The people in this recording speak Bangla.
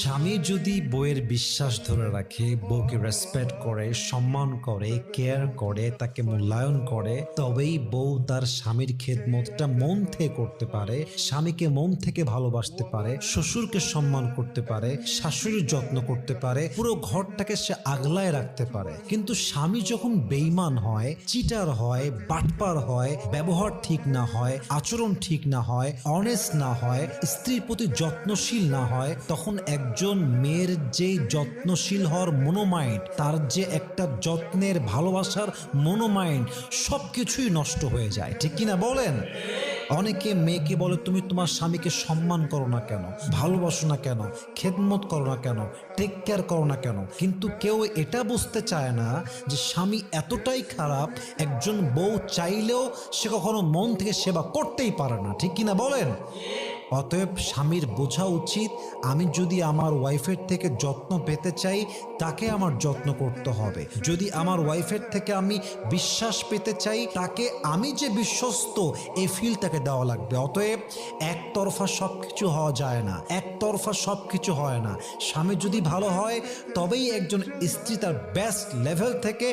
স্বামী যদি বউয়ের বিশ্বাস ধরে রাখে, বউকে রেসপেক্ট করে, সম্মান করে, কেয়ার করে, তাকে মূল্যায়ন করে, তবেই বউ তার স্বামীর খেদমতটা মন থেকে করতে পারে, স্বামীকে মন থেকে ভালোবাসতে পারে, শ্বশুরকে সম্মান করতে পারে, শাশুড়ির যত্ন করতে পারে, পুরো ঘরটাকে সে আগলায় রাখতে পারে। কিন্তু স্বামী যখন বেঈমান হয়, চিটার হয়, বাটপার হয়, ব্যবহার ঠিক না হয়, আচরণ ঠিক না হয়, অনেস্ট না হয়, স্ত্রীর প্রতি যত্নশীল না হয়, তখন একজন মেয়ের যে যত্নশীল হওয়ার মনোমাইন্ড, তার যে একটা যত্নের ভালোবাসার মনোমাইন্ড, সবকিছুই নষ্ট হয়ে যায়। ঠিক কিনা বলেন? অনেকে মেয়েকে বলে, তুমি তোমার স্বামীকে সম্মান করো না কেন, ভালোবাসো না কেন, খেদমত করো না কেন, টেক কেয়ার করো না কেন? কিন্তু কেউ এটা বুঝতে চায় না যে স্বামী এতটাই খারাপ, একজন বউ চাইলেও সে কখনো মন থেকে সেবা করতেই পারে না। ঠিক কিনা বলেন? অতএব স্বামীর বোঝা উচিত, আমি যদি আমার ওয়াইফের থেকে যত্ন পেতে চাই, তাকে আমার যত্ন করতে হবে। যদি আমার ওয়াইফের থেকে আমি বিশ্বাস পেতে চাই, তাকে আমি যে বিশ্বস্ত এই ফিল তাকে দেওয়া লাগবে। অতএব একতরফা সব কিছু হওয়া যায় না, একতরফা সব কিছু হয় না। স্বামী যদি ভালো হয়, তবেই একজন স্ত্রী তার বেস্ট লেভেল থেকে